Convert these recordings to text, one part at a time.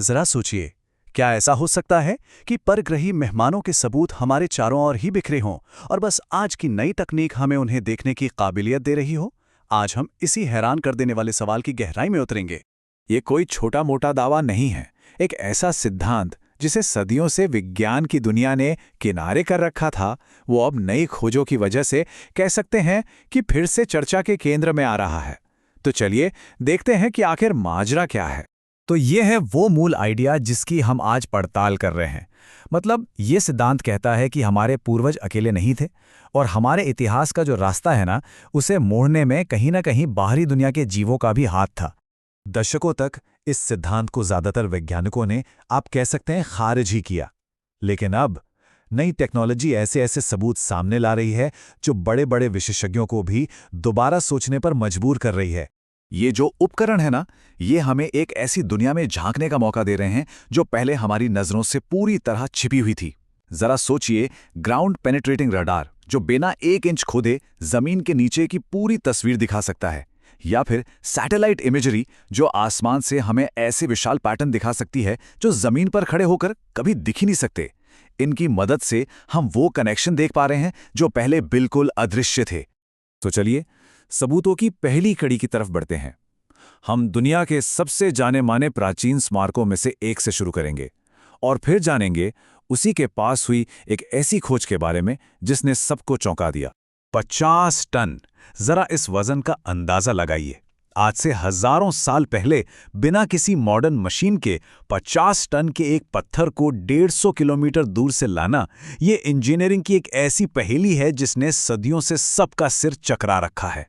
जरा सोचिए, क्या ऐसा हो सकता है कि परग्रही मेहमानों के सबूत हमारे चारों ओर ही बिखरे हों और बस आज की नई तकनीक हमें उन्हें देखने की काबिलियत दे रही हो? आज हम इसी हैरान कर देने वाले सवाल की गहराई में उतरेंगे। ये कोई छोटा मोटा दावा नहीं है, एक ऐसा सिद्धांत जिसे सदियों से विज्ञान की दुनिया ने किनारे कर रखा था, वो अब नई खोजों की वजह से कह सकते हैं कि फिर से चर्चा के केंद्र में आ रहा है। तो चलिए देखते हैं कि आखिर माजरा क्या है। तो ये है वो मूल आइडिया जिसकी हम आज पड़ताल कर रहे हैं। मतलब ये सिद्धांत कहता है कि हमारे पूर्वज अकेले नहीं थे और हमारे इतिहास का जो रास्ता है ना, उसे मोड़ने में कहीं ना कहीं बाहरी दुनिया के जीवों का भी हाथ था। दशकों तक इस सिद्धांत को ज्यादातर वैज्ञानिकों ने, आप कह सकते हैं, खारिज ही किया। लेकिन अब नई टेक्नोलॉजी ऐसे ऐसे सबूत सामने ला रही है जो बड़े बड़े विशेषज्ञों को भी दोबारा सोचने पर मजबूर कर रही है। ये जो उपकरण है ना, ये हमें एक ऐसी दुनिया में झांकने का मौका दे रहे हैं जो पहले हमारी नजरों से पूरी तरह छिपी हुई थी। जरा सोचिए, ग्राउंड पेनिट्रेटिंग रडार जो बिना 1 इंच खोदे जमीन के नीचे की पूरी तस्वीर दिखा सकता है, या फिर सैटेलाइट इमेजरी जो आसमान से हमें ऐसे विशाल पैटर्न दिखा सकती है जो जमीन पर खड़े होकर कभी दिख ही नहीं सकते। इनकी मदद से हम वो कनेक्शन देख पा रहे हैं जो पहले बिल्कुल अदृश्य थे। तो चलिए सबूतों की पहली कड़ी की तरफ बढ़ते हैं। हम दुनिया के सबसे जाने माने प्राचीन स्मारकों में से एक से शुरू करेंगे और फिर जानेंगे उसी के पास हुई एक ऐसी खोज के बारे में जिसने सबको चौंका दिया। 50 टन! जरा इस वजन का अंदाजा लगाइए। आज से हजारों साल पहले बिना किसी मॉडर्न मशीन के 50 टन के एक पत्थर को 150 किलोमीटर दूर से लाना, ये इंजीनियरिंग की एक ऐसी पहेली है जिसने सदियों से सबका सिर चकरा रखा है।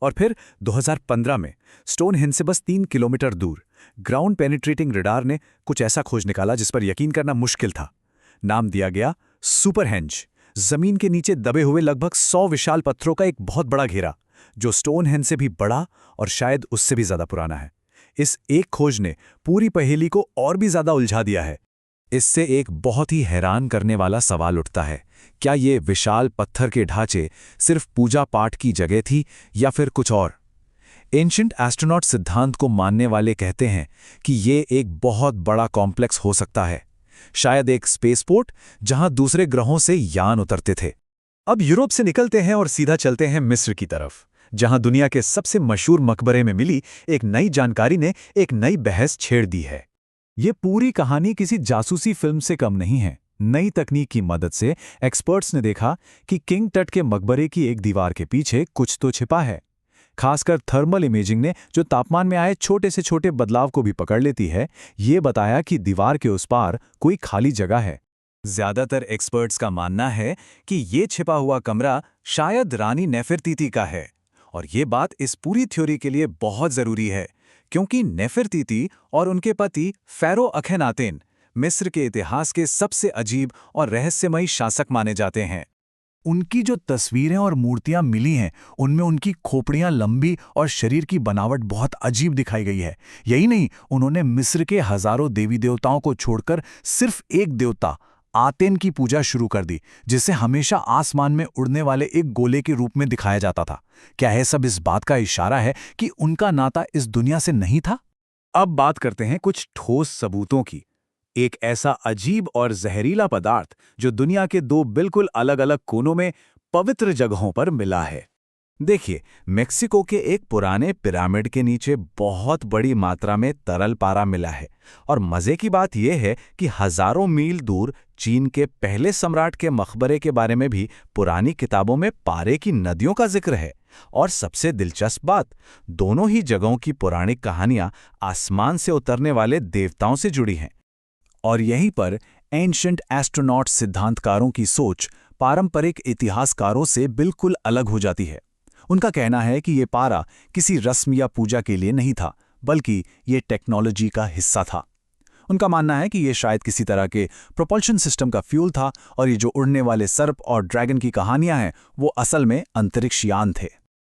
और फिर 2015 में स्टोनहेंज से बस 3 किलोमीटर दूर ग्राउंड पेनिट्रेटिंग रडार ने कुछ ऐसा खोज निकाला जिस पर यकीन करना मुश्किल था। नाम दिया गया सुपरहेंज। जमीन के नीचे दबे हुए लगभग 100 विशाल पत्थरों का एक बहुत बड़ा घेरा, जो स्टोनहेंज से भी बड़ा और शायद उससे भी ज्यादा पुराना है। इस एक खोज ने पूरी पहेली को और भी ज्यादा उलझा दिया है। इससे एक बहुत ही हैरान करने वाला सवाल उठता है, क्या ये विशाल पत्थर के ढांचे सिर्फ पूजा पाठ की जगह थी या फिर कुछ और? एंशिएंट एस्ट्रोनॉट सिद्धांत को मानने वाले कहते हैं कि ये एक बहुत बड़ा कॉम्प्लेक्स हो सकता है, शायद एक स्पेसपोर्ट जहां दूसरे ग्रहों से यान उतरते थे। अब यूरोप से निकलते हैं और सीधा चलते हैं मिस्र की तरफ, जहां दुनिया के सबसे मशहूर मकबरे में मिली एक नई जानकारी ने एक नई बहस छेड़ दी है। ये पूरी कहानी किसी जासूसी फिल्म से कम नहीं है। नई तकनीक की मदद से एक्सपर्ट्स ने देखा कि किंग टट के मकबरे की एक दीवार के पीछे कुछ तो छिपा है। खासकर थर्मल इमेजिंग ने, जो तापमान में आए छोटे से छोटे बदलाव को भी पकड़ लेती है, ये बताया कि दीवार के उस पार कोई खाली जगह है। ज्यादातर एक्सपर्ट्स का मानना है कि ये छिपा हुआ कमरा शायद रानी नेफरतीती का है। और ये बात इस पूरी थ्योरी के लिए बहुत जरूरी है, क्योंकि नेफरतीती और उनके पति फ़ारो अखेनातेन मिस्र के इतिहास के सबसे अजीब और रहस्यमयी शासक माने जाते हैं। उनकी जो तस्वीरें और मूर्तियां मिली हैं, उनमें उनकी खोपड़ियां लंबी और शरीर की बनावट बहुत अजीब दिखाई गई है। यही नहीं, उन्होंने मिस्र के हजारों देवी देवताओं को छोड़कर सिर्फ एक देवता आतेन की पूजा शुरू कर दी, जिसे हमेशा आसमान में उड़ने वाले एक गोले के रूप में दिखाया जाता था। क्या यह सब इस बात का इशारा है कि उनका नाता इस दुनिया से नहीं था? अब बात करते हैं कुछ ठोस सबूतों की। एक ऐसा अजीब और जहरीला पदार्थ जो दुनिया के 2 बिल्कुल अलग अलग कोनों में पवित्र जगहों पर मिला है। देखिए, मेक्सिको के एक पुराने पिरामिड के नीचे बहुत बड़ी मात्रा में तरल पारा मिला है। और मजे की बात यह है कि हजारों मील दूर चीन के पहले सम्राट के मकबरे के बारे में भी पुरानी किताबों में पारे की नदियों का जिक्र है। और सबसे दिलचस्प बात, दोनों ही जगहों की पौराणिक कहानियां आसमान से उतरने वाले देवताओं से जुड़ी हैं। और यहीं पर एंशिएंट एस्ट्रोनॉट सिद्धांतकारों की सोच पारंपरिक इतिहासकारों से बिल्कुल अलग हो जाती है। उनका कहना है कि ये पारा किसी रस्म या पूजा के लिए नहीं था, बल्कि ये टेक्नोलॉजी का हिस्सा था। उनका मानना है कि ये शायद किसी तरह के प्रोपल्शन सिस्टम का फ्यूल था, और ये जो उड़ने वाले सर्प और ड्रैगन की कहानियां हैं, वो असल में अंतरिक्ष यान थे।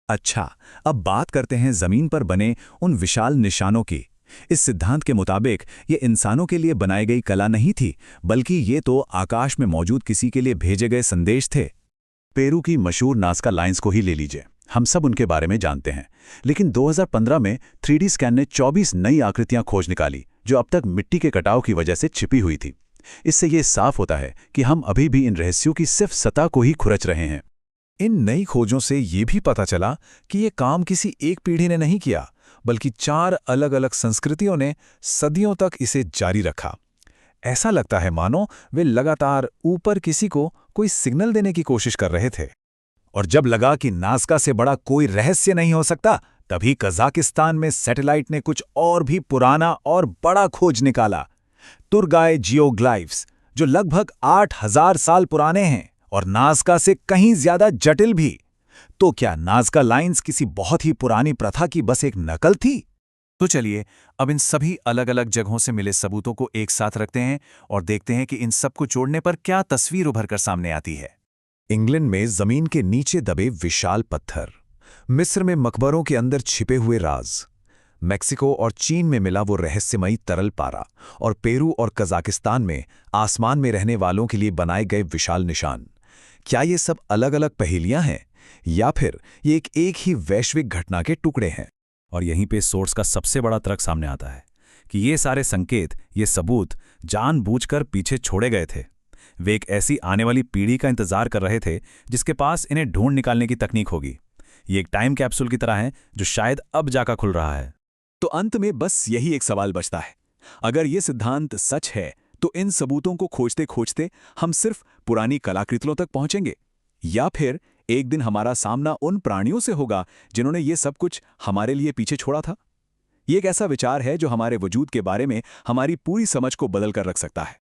अच्छा, अब बात करते हैं जमीन पर बने उन विशाल निशानों की। इस सिद्धांत के मुताबिक ये इंसानों के लिए बनाई गई कला नहीं थी, बल्कि ये तो आकाश में मौजूद किसी के लिए भेजे गए संदेश थे। पेरू की मशहूर नाज़का लाइंस को ही ले लीजिए, हम सब उनके बारे में जानते हैं। लेकिन 2015 में 3D स्कैन ने 24 नई आकृतियां खोज निकाली, जो अब तक मिट्टी के कटाव की वजह से छिपी हुई थी। इससे ये साफ होता है कि हम अभी भी इन रहस्यों की सिर्फ सतह को ही खुरच रहे हैं। इन नई खोजों से ये भी पता चला कि ये काम किसी एक पीढ़ी ने नहीं किया, बल्कि 4 अलग-अलग संस्कृतियों ने सदियों तक इसे जारी रखा। ऐसा लगता है मानो वे लगातार ऊपर किसी को कोई सिग्नल देने की कोशिश कर रहे थे। और जब लगा कि नाज़का से बड़ा कोई रहस्य नहीं हो सकता, तभी कजाकिस्तान में सैटेलाइट ने कुछ और भी पुराना और बड़ा खोज निकाला। तुरगाय जियोग्लाइफ्स, जो लगभग 8000 साल पुराने हैं और नाज़का से कहीं ज्यादा जटिल भी। तो क्या नाज़का लाइंस किसी बहुत ही पुरानी प्रथा की बस एक नकल थी? तो चलिए अब इन सभी अलग अलग जगहों से मिले सबूतों को एक साथ रखते हैं और देखते हैं कि इन सब को जोड़ने पर क्या तस्वीर उभर कर सामने आती है। इंग्लैंड में जमीन के नीचे दबे विशाल पत्थर, मिस्र में मकबरों के अंदर छिपे हुए राज, मेक्सिको और चीन में मिला वो रहस्यमयी तरल पारा, और पेरू और कजाकिस्तान में आसमान में रहने वालों के लिए बनाए गए विशाल निशान। क्या ये सब अलग अलग पहेलियां हैं या फिर ये एक ही वैश्विक घटना के टुकड़े हैं? और यहीं पे सोर्स का सबसे बड़ा तर्क सामने आता है कि ये सारे संकेत, ये सबूत जानबूझकर पीछे छोड़े गए थे। वे एक ऐसी आने वाली पीढ़ी का इंतजार कर रहे थे जिसके पास इन्हें ढूंढ निकालने की तकनीक होगी। ये एक टाइम कैप्सूल की तरह है जो शायद अब जाकर खुल रहा है। तो अंत में बस यही एक सवाल बचता है, अगर ये सिद्धांत सच है तो इन सबूतों को खोजते खोजते हम सिर्फ पुरानी कलाकृतियों तक पहुंचेंगे, या फिर एक दिन हमारा सामना उन प्राणियों से होगा जिन्होंने ये सब कुछ हमारे लिए पीछे छोड़ा था। ये एक ऐसा विचार है जो हमारे वजूद के बारे में हमारी पूरी समझ को बदल कर रख सकता है।